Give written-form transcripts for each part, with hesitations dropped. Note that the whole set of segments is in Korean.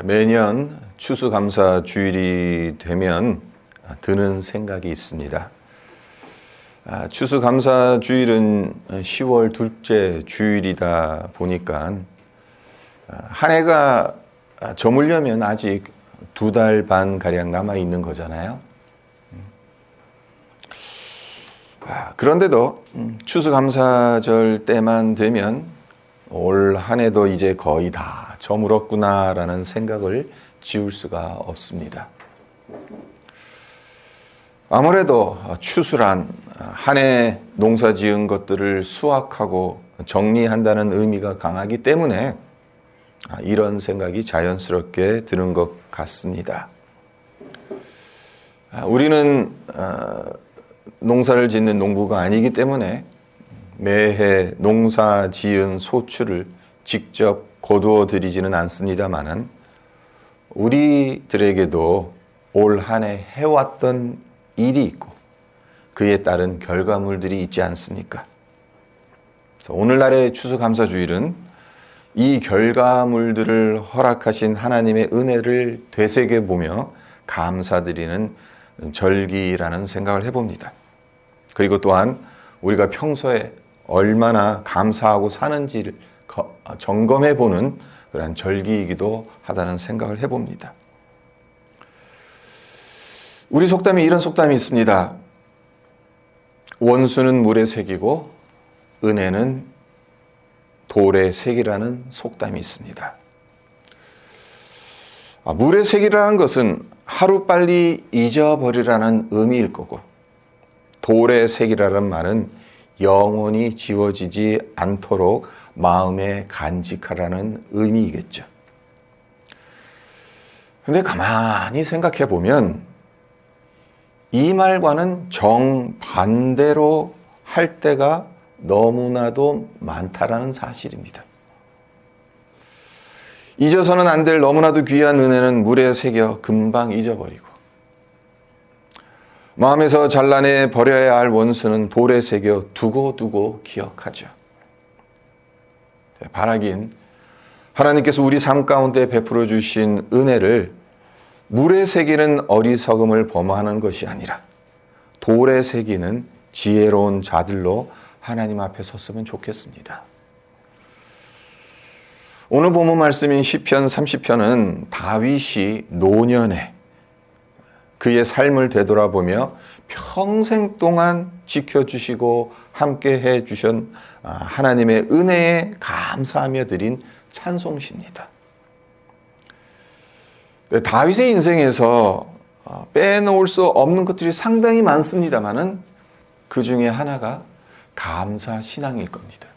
매년 추수감사주일이 되면 드는 생각이 있습니다. 추수감사주일은 10월 둘째 주일이다 보니까 한 해가 저물려면 아직 2달 반 가량 남아 있는 거잖아요. 그런데도 추수감사절 때만 되면 올 한 해도 이제 거의 다 저물었구나라는 생각을 지울 수가 없습니다. 아무래도 추수란 한 해 농사 지은 것들을 수확하고 정리한다는 의미가 강하기 때문에 이런 생각이 자연스럽게 드는 것 같습니다. 우리는 농사를 짓는 농부가 아니기 때문에 매해 농사 지은 소출을 직접 거두어 드리지는 않습니다만은 우리들에게도 올 한 해 해왔던 일이 있고 그에 따른 결과물들이 있지 않습니까? 그래서 오늘날의 추수감사주일은 이 결과물들을 허락하신 하나님의 은혜를 되새겨보며 감사드리는 절기라는 생각을 해봅니다. 그리고 또한 우리가 평소에 얼마나 감사하고 사는지를 점검해보는 그런 절기이기도 하다는 생각을 해봅니다. 우리 속담에 이런 속담이 있습니다. 원수는 물에 새기고 은혜는 돌에 새기라는 속담이 있습니다. 물에 새기라는 것은 하루빨리 잊어버리라는 의미일 거고 돌에 새기라는 말은 영원히 지워지지 않도록 마음에 간직하라는 의미이겠죠. 그런데 가만히 생각해 보면 이 말과는 정반대로 할 때가 너무나도 많다라는 사실입니다. 잊어서는 안 될 너무나도 귀한 은혜는 물에 새겨 금방 잊어버리고 마음에서 잘라내 버려야 할 원수는 돌에 새겨 두고두고 기억하죠. 바라긴 하나님께서 우리 삶 가운데 베풀어 주신 은혜를 물에 새기는 어리석음을 범하는 것이 아니라 돌에 새기는 지혜로운 자들로 하나님 앞에 섰으면 좋겠습니다. 오늘 본문 말씀인 시편 30편은 다윗이 노년에 그의 삶을 되돌아보며 평생 동안 지켜주시고 함께해 주신 하나님의 은혜에 감사하며 드린 찬송시입니다. 다윗의 인생에서 빼놓을 수 없는 것들이 상당히 많습니다만은 그 중에 하나가 감사 신앙일 겁니다.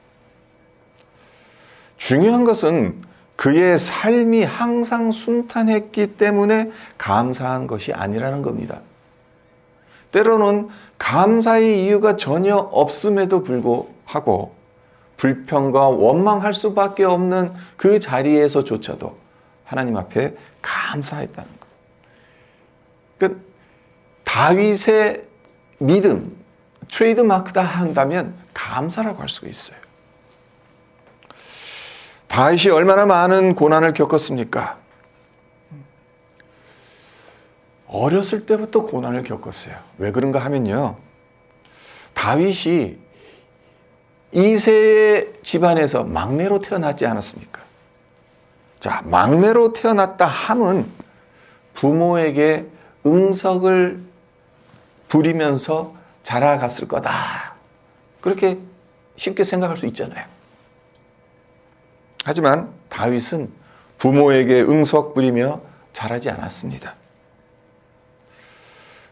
중요한 것은 그의 삶이 항상 순탄했기 때문에 감사한 것이 아니라는 겁니다. 때로는 감사의 이유가 전혀 없음에도 불구하고 불평과 원망할 수밖에 없는 그 자리에서조차도 하나님 앞에 감사했다는 것. 그러니까 다윗의 믿음, 트레이드마크다 한다면 감사라고 할 수가 있어요. 다윗이 얼마나 많은 고난을 겪었습니까? 어렸을 때부터 고난을 겪었어요. 왜 그런가 하면요. 다윗이 이새의 집안에서 막내로 태어나지 않았습니까? 자, 막내로 태어났다 함은 부모에게 응석을 부리면서 자라갔을 거다. 그렇게 쉽게 생각할 수 있잖아요. 하지만 다윗은 부모에게 응석 부리며 자라지 않았습니다.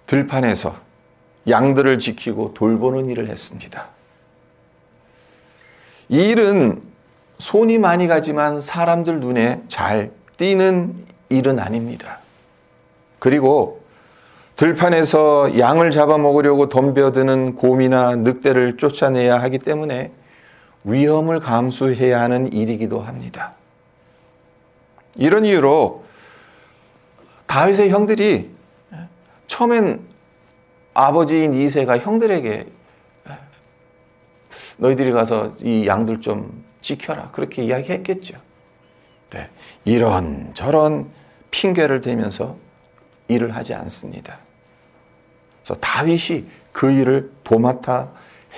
들판에서 양들을 지키고 돌보는 일을 했습니다. 이 일은 손이 많이 가지만 사람들 눈에 잘 띄는 일은 아닙니다. 그리고 들판에서 양을 잡아먹으려고 덤벼드는 곰이나 늑대를 쫓아내야 하기 때문에 위험을 감수해야 하는 일이기도 합니다. 이런 이유로 다윗의 형들이 처음엔 아버지인 이새가 형들에게 너희들이 가서 이 양들 좀 지켜라 그렇게 이야기했겠죠. 네, 이런저런 핑계를 대면서 일을 하지 않습니다. 그래서 다윗이 그 일을 도맡아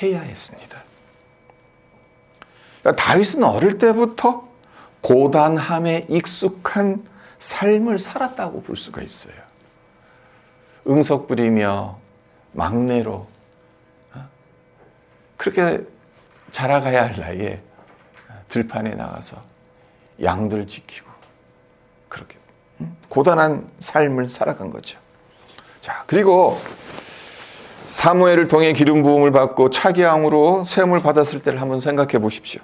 해야 했습니다. 그러니까 다윗은 어릴 때부터 고단함에 익숙한 삶을 살았다고 볼 수가 있어요. 응석 부리며 막내로 그렇게 자라가야 할 나이에 들판에 나가서 양들 지키고 그렇게 고단한 삶을 살아간 거죠. 자, 그리고 사무엘을 통해 기름 부음을 받고 차기 왕으로 세움을 받았을 때를 한번 생각해 보십시오.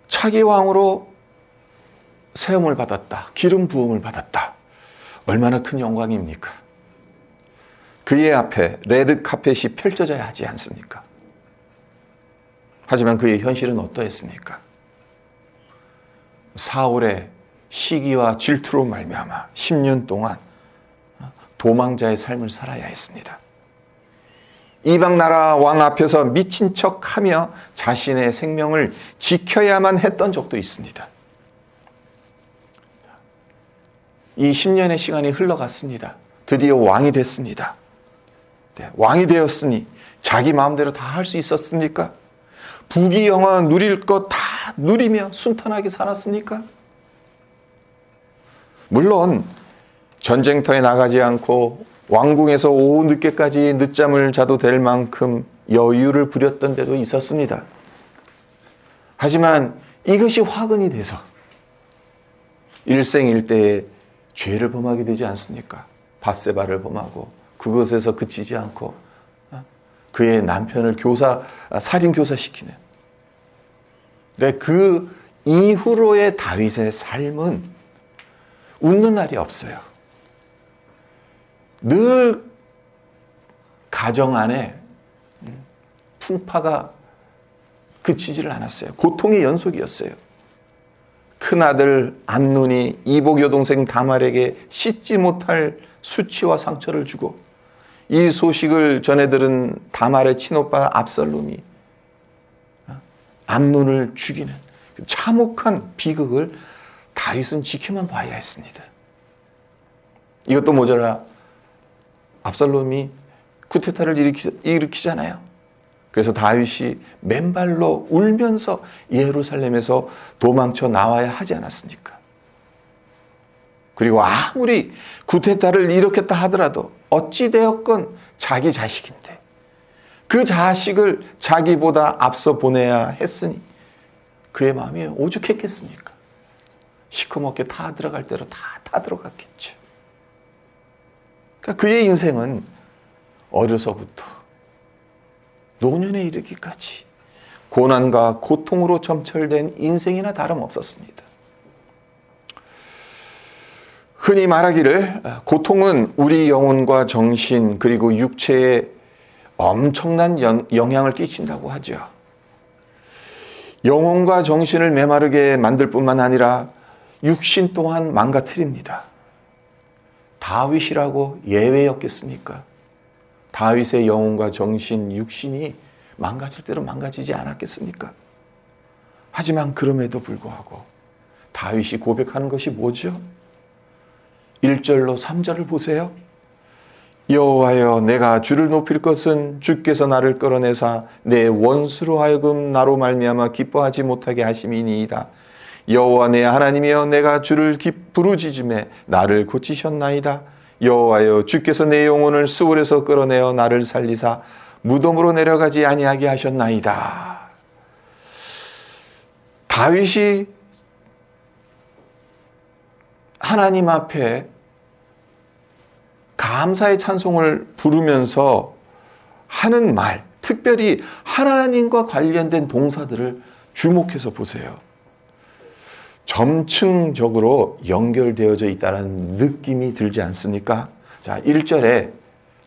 차기 왕으로 세움을 받았다. 기름 부음을 받았다. 얼마나 큰 영광입니까? 그의 앞에 레드 카펫이 펼쳐져야 하지 않습니까? 하지만 그의 현실은 어떠했습니까? 사울의 시기와 질투로 말미암아 10년 동안 도망자의 삶을 살아야 했습니다. 이방 나라 왕 앞에서 미친 척하며 자신의 생명을 지켜야만 했던 적도 있습니다. 이 10년의 시간이 흘러갔습니다. 드디어 왕이 됐습니다. 네, 왕이 되었으니 자기 마음대로 다 할 수 있었습니까? 부귀영화 누릴 것 다 누리며 순탄하게 살았습니까? 물론 전쟁터에 나가지 않고 왕궁에서 오후 늦게까지 늦잠을 자도 될 만큼 여유를 부렸던 데도 있었습니다. 하지만 이것이 화근이 돼서 일생일대에 죄를 범하게 되지 않습니까? 밧세바를 범하고 그것에서 그치지 않고 그의 남편을 살인교사시키는. 근데 그 이후로의 다윗의 삶은 웃는 날이 없어요. 늘 가정 안에 풍파가 그치지를 않았어요. 고통의 연속이었어요. 큰아들 암논이 이복 여동생 다말에게 씻지 못할 수치와 상처를 주고 이 소식을 전해 들은 다말의 친오빠 압살롬이 암논을 죽이는 참혹한 비극을 다윗은 지켜만 봐야 했습니다. 이것도 모자라 압살롬이 쿠데타를 일으키잖아요. 그래서 다윗이 맨발로 울면서 예루살렘에서 도망쳐 나와야 하지 않았습니까? 그리고 아무리 쿠데타를 일으켰다 하더라도 어찌되었건 자기 자식인데 그 자식을 자기보다 앞서 보내야 했으니 그의 마음이 오죽했겠습니까? 시커멓게 다 들어갈 대로 다 들어갔겠죠. 그러니까 그의 인생은 어려서부터 노년에 이르기까지 고난과 고통으로 점철된 인생이나 다름없었습니다. 흔히 말하기를 고통은 우리 영혼과 정신 그리고 육체에 엄청난 영향을 끼친다고 하죠. 영혼과 정신을 메마르게 만들 뿐만 아니라 육신 또한 망가뜨립니다. 다윗이라고 예외였겠습니까? 다윗의 영혼과 정신, 육신이 망가질 대로 망가지지 않았겠습니까? 하지만 그럼에도 불구하고 다윗이 고백하는 것이 뭐죠? 1절로 3절을 보세요. 여호와여 내가 주를 높일 것은 주께서 나를 끌어내사 내 원수로 하여금 나로 말미암아 기뻐하지 못하게 하심이니이다. 여호와 내 하나님이여 내가 주를 부르짖음에 나를 고치셨나이다. 여호와여 주께서 내 영혼을 수월에서 끌어내어 나를 살리사 무덤으로 내려가지 아니하게 하셨나이다. 다윗이 하나님 앞에 감사의 찬송을 부르면서 하는 말, 특별히 하나님과 관련된 동사들을 주목해서 보세요. 점층적으로 연결되어져 있다는 느낌이 들지 않습니까? 자, 1절에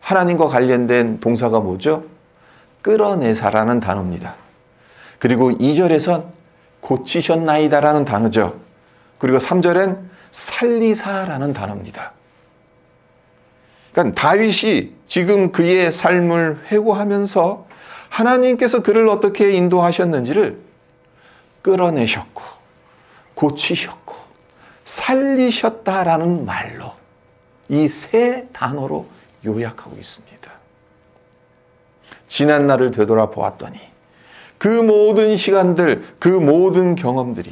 하나님과 관련된 동사가 뭐죠? 끌어내사라는 단어입니다. 그리고 2절에선 고치셨나이다라는 단어죠. 그리고 3절엔 살리사라는 단어입니다. 그러니까 다윗이 지금 그의 삶을 회고하면서 하나님께서 그를 어떻게 인도하셨는지를 끌어내셨고 고치셨고 살리셨다라는 말로 이 세 단어로 요약하고 있습니다. 지난 날을 되돌아 보았더니 그 모든 시간들, 그 모든 경험들이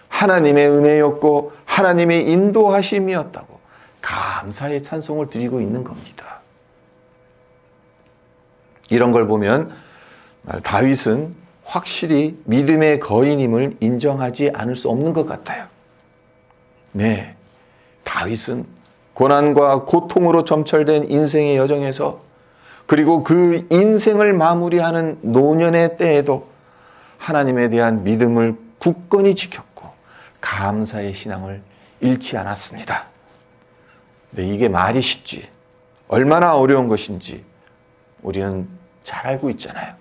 하나님의 은혜였고 하나님의 인도하심이었다고 감사의 찬송을 드리고 있는 겁니다. 이런 걸 보면 다윗은 확실히 믿음의 거인임을 인정하지 않을 수 없는 것 같아요. 네, 다윗은 고난과 고통으로 점철된 인생의 여정에서 그리고 그 인생을 마무리하는 노년의 때에도 하나님에 대한 믿음을 굳건히 지켰고 감사의 신앙을 잃지 않았습니다. 네, 이게 말이 쉽지 얼마나 어려운 것인지 우리는 잘 알고 있잖아요.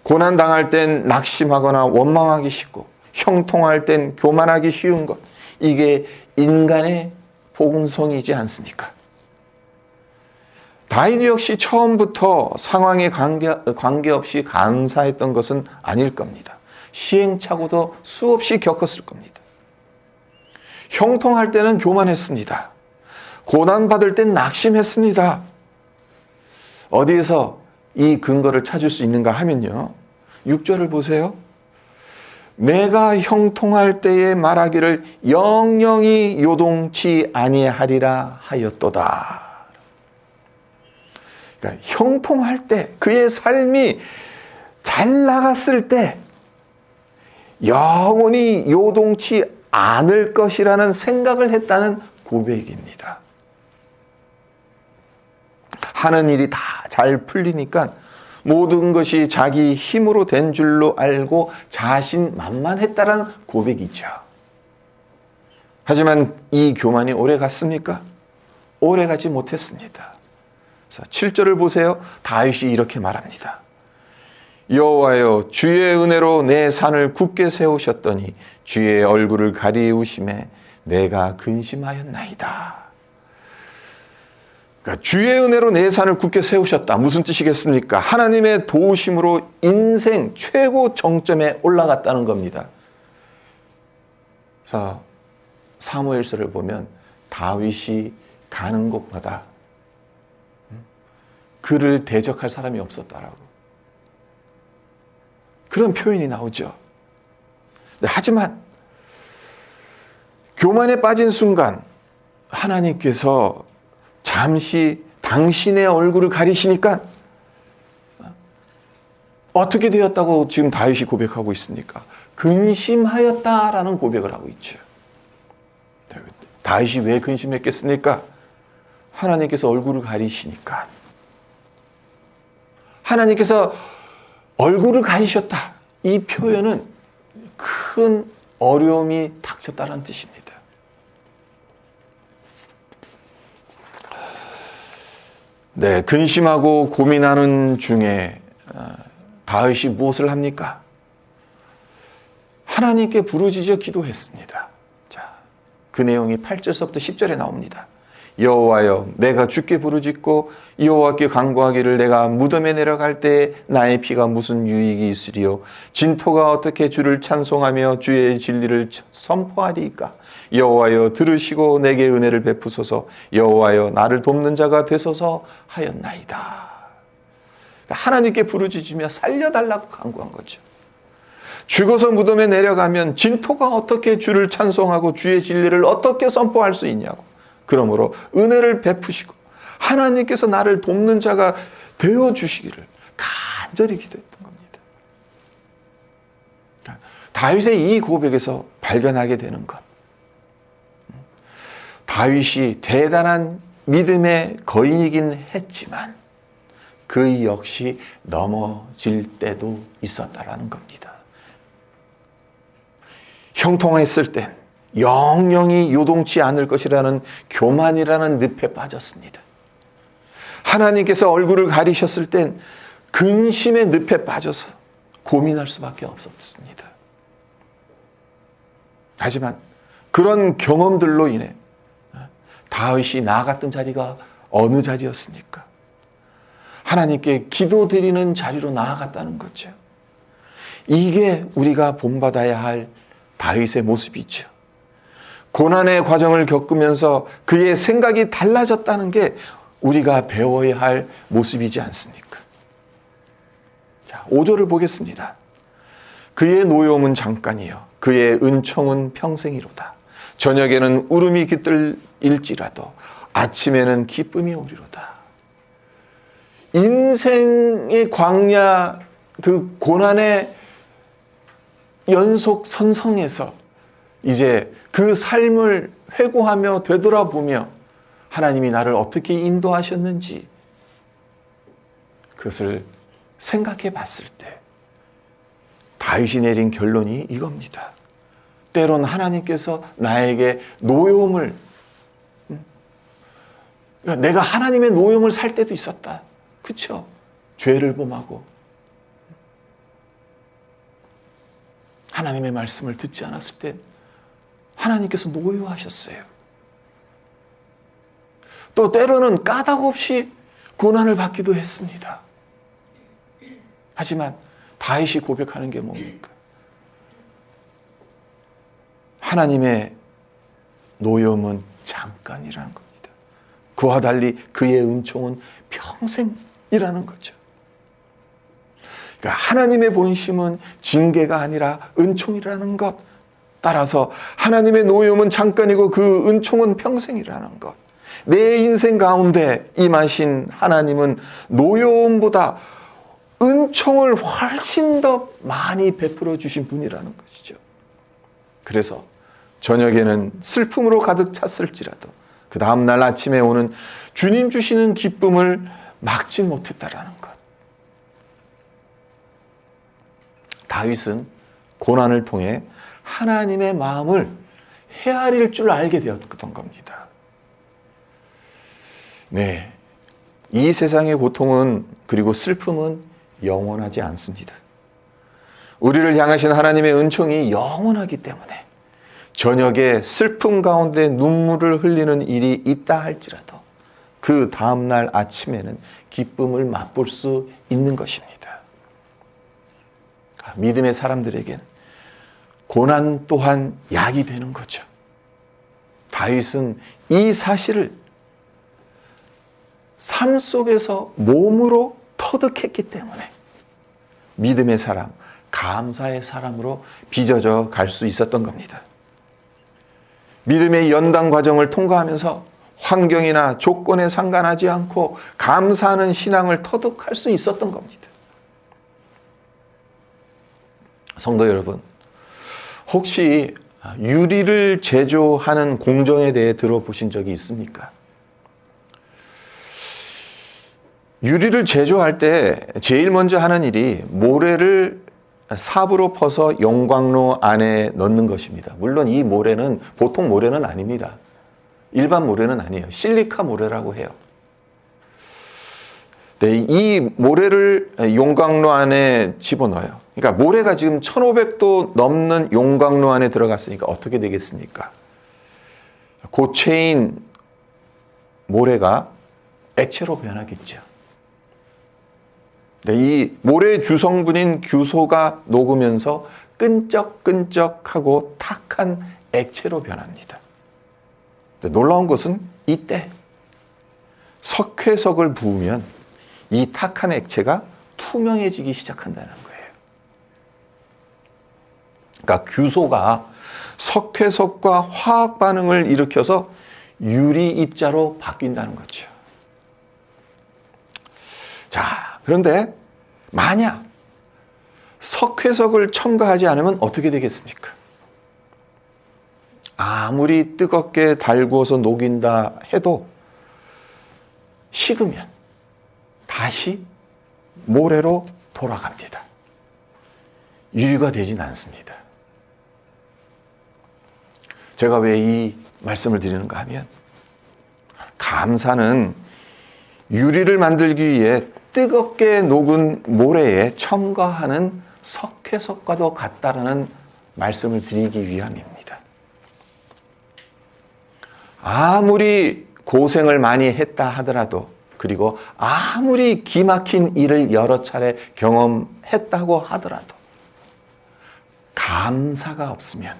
고난당할 땐 낙심하거나 원망하기 쉽고 형통할 땐 교만하기 쉬운 것, 이게 인간의 복음성이지 않습니까? 다윗 역시 처음부터 상황에 관계없이 감사했던 것은 아닐 겁니다. 시행착오도 수없이 겪었을 겁니다. 형통할 때는 교만했습니다. 고난받을 땐 낙심했습니다. 어디에서 이 근거를 찾을 수 있는가 하면요, 6절을 보세요. 내가 형통할 때에 말하기를 영영이 요동치 아니하리라 하였도다. 그러니까 형통할 때, 그의 삶이 잘 나갔을 때 영원히 요동치 않을 것이라는 생각을 했다는 고백입니다. 하는 일이 다 잘 풀리니까 모든 것이 자기 힘으로 된 줄로 알고 자신만만했다라는 고백이죠. 하지만 이 교만이 오래 갔습니까? 오래 가지 못했습니다. 7절을 보세요. 다윗이 이렇게 말합니다. 여호와여, 주의 은혜로 내 산을 굳게 세우셨더니 주의 얼굴을 가리우심에 내가 근심하였나이다. 그러니까 주의 은혜로 내 산을 굳게 세우셨다. 무슨 뜻이겠습니까? 하나님의 도우심으로 인생 최고 정점에 올라갔다는 겁니다. 그래서 사무엘서를 보면 다윗이 가는 곳마다 그를 대적할 사람이 없었다라고 그런 표현이 나오죠. 하지만 교만에 빠진 순간 하나님께서 잠시 당신의 얼굴을 가리시니까 어떻게 되었다고 지금 다윗이 고백하고 있습니까? 근심하였다라는 고백을 하고 있죠. 다윗이 왜 근심했겠습니까? 하나님께서 얼굴을 가리시니까. 하나님께서 얼굴을 가리셨다. 이 표현은 큰 어려움이 닥쳤다는 뜻입니다. 네, 근심하고 고민하는 중에 다윗이 무엇을 합니까? 하나님께 부르짖어 기도했습니다. 자, 그 내용이 8절서부터 10절에 나옵니다. 여호와여, 내가 주께 부르짖고 여호와께 간구하기를 내가 무덤에 내려갈 때 나의 피가 무슨 유익이 있으리요? 진토가 어떻게 주를 찬송하며 주의 진리를 선포하리이까? 여호와여, 들으시고 내게 은혜를 베푸소서. 여호와여, 나를 돕는 자가 되소서 하였나이다. 하나님께 부르짖으며 살려달라고 간구한 거죠. 죽어서 무덤에 내려가면 진토가 어떻게 주를 찬송하고 주의 진리를 어떻게 선포할 수 있냐고. 그러므로 은혜를 베푸시고 하나님께서 나를 돕는 자가 되어주시기를 간절히 기도했던 겁니다. 다윗의 이 고백에서 발견하게 되는 것, 다윗이 대단한 믿음의 거인이긴 했지만 그 역시 넘어질 때도 있었다라는 겁니다. 형통했을 땐 영영이 요동치 않을 것이라는 교만이라는 늪에 빠졌습니다. 하나님께서 얼굴을 가리셨을 땐 근심의 늪에 빠져서 고민할 수밖에 없었습니다. 하지만 그런 경험들로 인해 다윗이 나아갔던 자리가 어느 자리였습니까? 하나님께 기도드리는 자리로 나아갔다는 거죠. 이게 우리가 본받아야 할 다윗의 모습이죠. 고난의 과정을 겪으면서 그의 생각이 달라졌다는 게 우리가 배워야 할 모습이지 않습니까? 자, 5절을 보겠습니다. 그의 노여움은 잠깐이요 그의 은총은 평생이로다. 저녁에는 울음이 깃들일지라도 아침에는 기쁨이 오리로다. 인생의 광야, 그 고난의 연속 선성에서 이제 그 삶을 회고하며 되돌아보며 하나님이 나를 어떻게 인도하셨는지 그것을 생각해 봤을 때 다윗이 내린 결론이 이겁니다. 때론 하나님께서 나에게 노여움을, 내가 하나님의 노여움을 살 때도 있었다. 그렇죠? 죄를 범하고 하나님의 말씀을 듣지 않았을 때 하나님께서 노여하셨어요. 또 때로는 까닭없이 고난을 받기도 했습니다. 하지만 다윗이 고백하는 게 뭡니까? 하나님의 노여움은 잠깐이라는 겁니다. 그와 달리 그의 은총은 평생이라는 거죠. 그러니까 하나님의 본심은 징계가 아니라 은총이라는 것. 따라서 하나님의 노여움은 잠깐이고 그 은총은 평생이라는 것. 내 인생 가운데 임하신 하나님은 노여움보다 은총을 훨씬 더 많이 베풀어 주신 분이라는 것이죠. 그래서 저녁에는 슬픔으로 가득 찼을지라도 그 다음날 아침에 오는 주님 주시는 기쁨을 막지 못했다라는 것. 다윗은 고난을 통해 하나님의 마음을 헤아릴 줄 알게 되었던 겁니다. 네, 이 세상의 고통은 그리고 슬픔은 영원하지 않습니다. 우리를 향하신 하나님의 은총이 영원하기 때문에 저녁에 슬픔 가운데 눈물을 흘리는 일이 있다 할지라도 그 다음날 아침에는 기쁨을 맛볼 수 있는 것입니다. 믿음의 사람들에게는 고난 또한 약이 되는 거죠. 다윗은 이 사실을 삶 속에서 몸으로 터득했기 때문에 믿음의 사람, 감사의 사람으로 빚어져 갈 수 있었던 겁니다. 믿음의 연단 과정을 통과하면서 환경이나 조건에 상관하지 않고 감사하는 신앙을 터득할 수 있었던 겁니다. 성도 여러분, 혹시 유리를 제조하는 공정에 대해 들어보신 적이 있습니까? 유리를 제조할 때 제일 먼저 하는 일이 모래를 삽으로 퍼서 용광로 안에 넣는 것입니다. 물론 이 모래는 보통 모래는 아닙니다. 일반 모래는 아니에요. 실리카 모래라고 해요. 네, 이 모래를 용광로 안에 집어넣어요. 그러니까 모래가 지금 1500도 넘는 용광로 안에 들어갔으니까 어떻게 되겠습니까? 고체인 모래가 액체로 변하겠죠. 네, 이 모래 주성분인 규소가 녹으면서 끈적끈적하고 탁한 액체로 변합니다. 놀라운 것은 이때 석회석을 부으면 이 탁한 액체가 투명해지기 시작한다는 거예요. 그러니까 규소가 석회석과 화학 반응을 일으켜서 유리 입자로 바뀐다는 거죠. 자, 그런데 만약 석회석을 첨가하지 않으면 어떻게 되겠습니까? 아무리 뜨겁게 달구어서 녹인다 해도 식으면 다시 모래로 돌아갑니다. 유리가 되진 않습니다. 제가 왜 이 말씀을 드리는가 하면 감사는 유리를 만들기 위해 뜨겁게 녹은 모래에 첨가하는 석회석과도 같다라는 말씀을 드리기 위함입니다. 아무리 고생을 많이 했다 하더라도 그리고 아무리 기막힌 일을 여러 차례 경험했다고 하더라도 감사가 없으면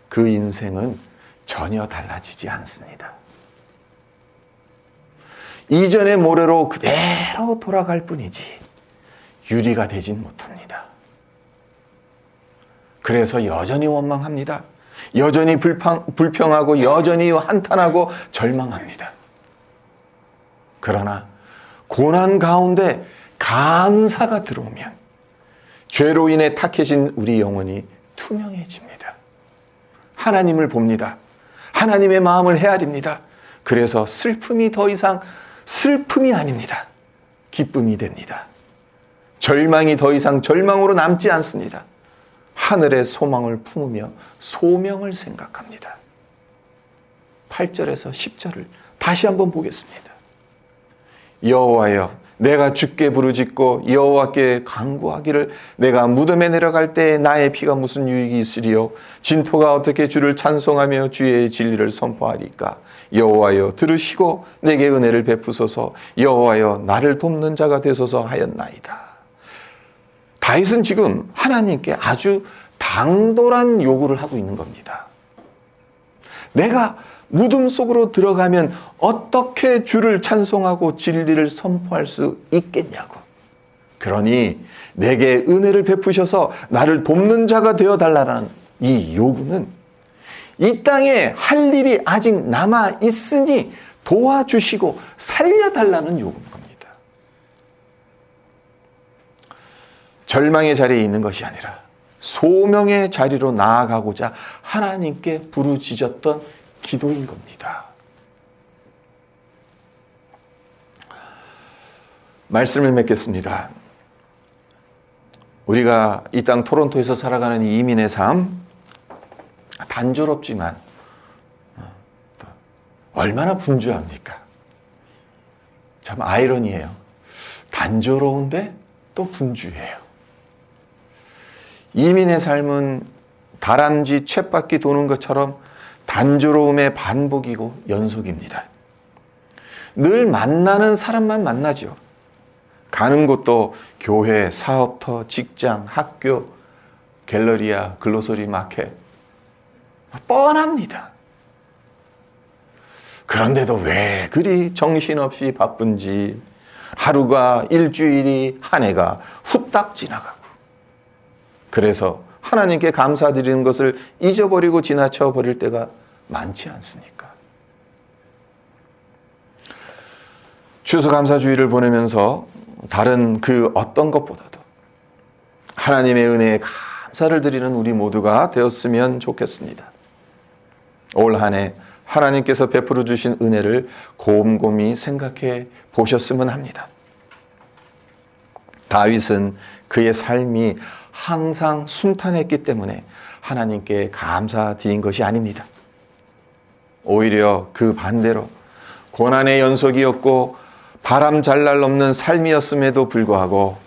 그 인생은 전혀 달라지지 않습니다. 이전의 모래로 그대로 돌아갈 뿐이지 유리가 되진 못합니다. 그래서 여전히 원망합니다. 여전히 불평하고 여전히 한탄하고 절망합니다. 그러나 고난 가운데 감사가 들어오면 죄로 인해 탁해진 우리 영혼이 투명해집니다. 하나님을 봅니다. 하나님의 마음을 헤아립니다. 그래서 슬픔이 더 이상 슬픔이 아닙니다. 기쁨이 됩니다. 절망이 더 이상 절망으로 남지 않습니다. 하늘의 소망을 품으며 소명을 생각합니다. 8절에서 10절을 다시 한번 보겠습니다. 여호와여, 내가 주께 부르짖고 여호와께 간구하기를 내가 무덤에 내려갈 때 나의 피가 무슨 유익이 있으리요? 진토가 어떻게 주를 찬송하며 주의 진리를 선포하리까? 여호와여 들으시고 내게 은혜를 베푸소서. 여호와여 나를 돕는 자가 되소서 하였나이다. 다윗은 지금 하나님께 아주 당돌한 요구를 하고 있는 겁니다. 내가 무덤 속으로 들어가면 어떻게 주를 찬송하고 진리를 선포할 수 있겠냐고. 그러니 내게 은혜를 베푸셔서 나를 돕는 자가 되어달라는 이 요구는 이 땅에 할 일이 아직 남아 있으니 도와주시고 살려달라는 요구인 겁니다. 절망의 자리에 있는 것이 아니라 소명의 자리로 나아가고자 하나님께 부르짖었던 기도인 겁니다. 말씀을 맺겠습니다. 우리가 이 땅 토론토에서 살아가는 이민의 삶, 단조롭지만 얼마나 분주합니까? 참 아이러니해요. 단조로운데 또 분주해요. 이민의 삶은 다람쥐 쳇바퀴 도는 것처럼 단조로움의 반복이고 연속입니다. 늘 만나는 사람만 만나죠. 가는 곳도 교회, 사업터, 직장, 학교, 갤러리아, 글로서리 마켓. 뻔합니다. 그런데도 왜 그리 정신없이 바쁜지 하루가 일주일이 한 해가 후딱 지나가고 그래서 하나님께 감사드리는 것을 잊어버리고 지나쳐 버릴 때가 많지 않습니까? 추수감사주의를 보내면서 다른 그 어떤 것보다도 하나님의 은혜에 감사를 드리는 우리 모두가 되었으면 좋겠습니다. 올 한 해 하나님께서 베풀어 주신 은혜를 곰곰이 생각해 보셨으면 합니다. 다윗은 그의 삶이 항상 순탄했기 때문에 하나님께 감사드린 것이 아닙니다. 오히려 그 반대로 고난의 연속이었고 바람잘날 없는 삶이었음에도 불구하고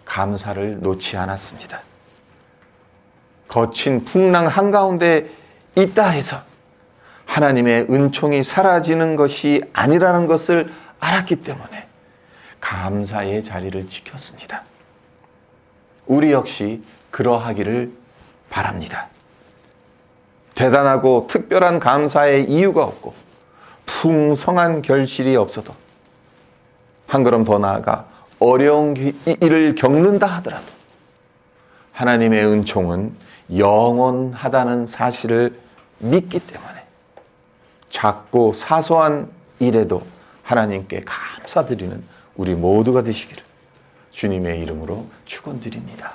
감사를 놓지 않았습니다. 거친 풍랑 한가운데 있다 해서 하나님의 은총이 사라지는 것이 아니라는 것을 알았기 때문에 감사의 자리를 지켰습니다. 우리 역시 그러하기를 바랍니다. 대단하고 특별한 감사의 이유가 없고 풍성한 결실이 없어도 한 걸음 더 나아가 어려운 일을 겪는다 하더라도 하나님의 은총은 영원하다는 사실을 믿기 때문에 작고 사소한 일에도 하나님께 감사드리는 우리 모두가 되시기를 주님의 이름으로 축원드립니다.